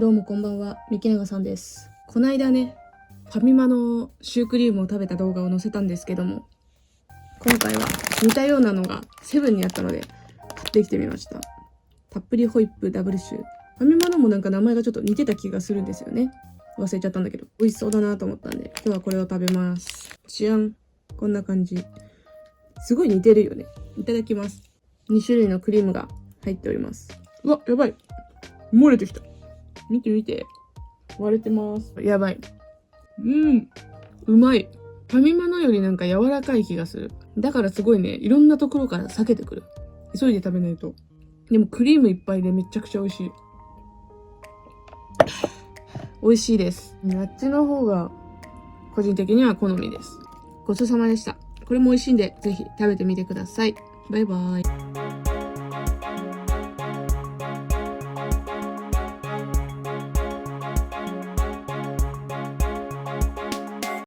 どうもこんばんは、三木永さんです。こないだね、ファミマのシュークリームを食べた動画を載せたんですけども、今回は似たようなのがセブンにあったので買ってきてみました。たっぷりホイップダブルシュー。ファミマのもなんか名前がちょっと似てた気がするんですよね。忘れちゃったんだけど、美味しそうだなと思ったんで、今日はこれを食べます。じゃん。こんな感じ。すごい似てるよね。いただきます。2種類のクリームが入っております。うわ、やばい。漏れてきた。見て見て。割れてます。やばい。うまい。ファミマのよりなんか柔らかい気がする。だからすごいね、いろんなところから避けてくる。急いで食べないと。でもクリームいっぱいでめちゃくちゃ美味しい。美味しいです。あっちの方が個人的には好みです。ごちそうさまでした。これも美味しいんで、ぜひ食べてみてください。バイバイ。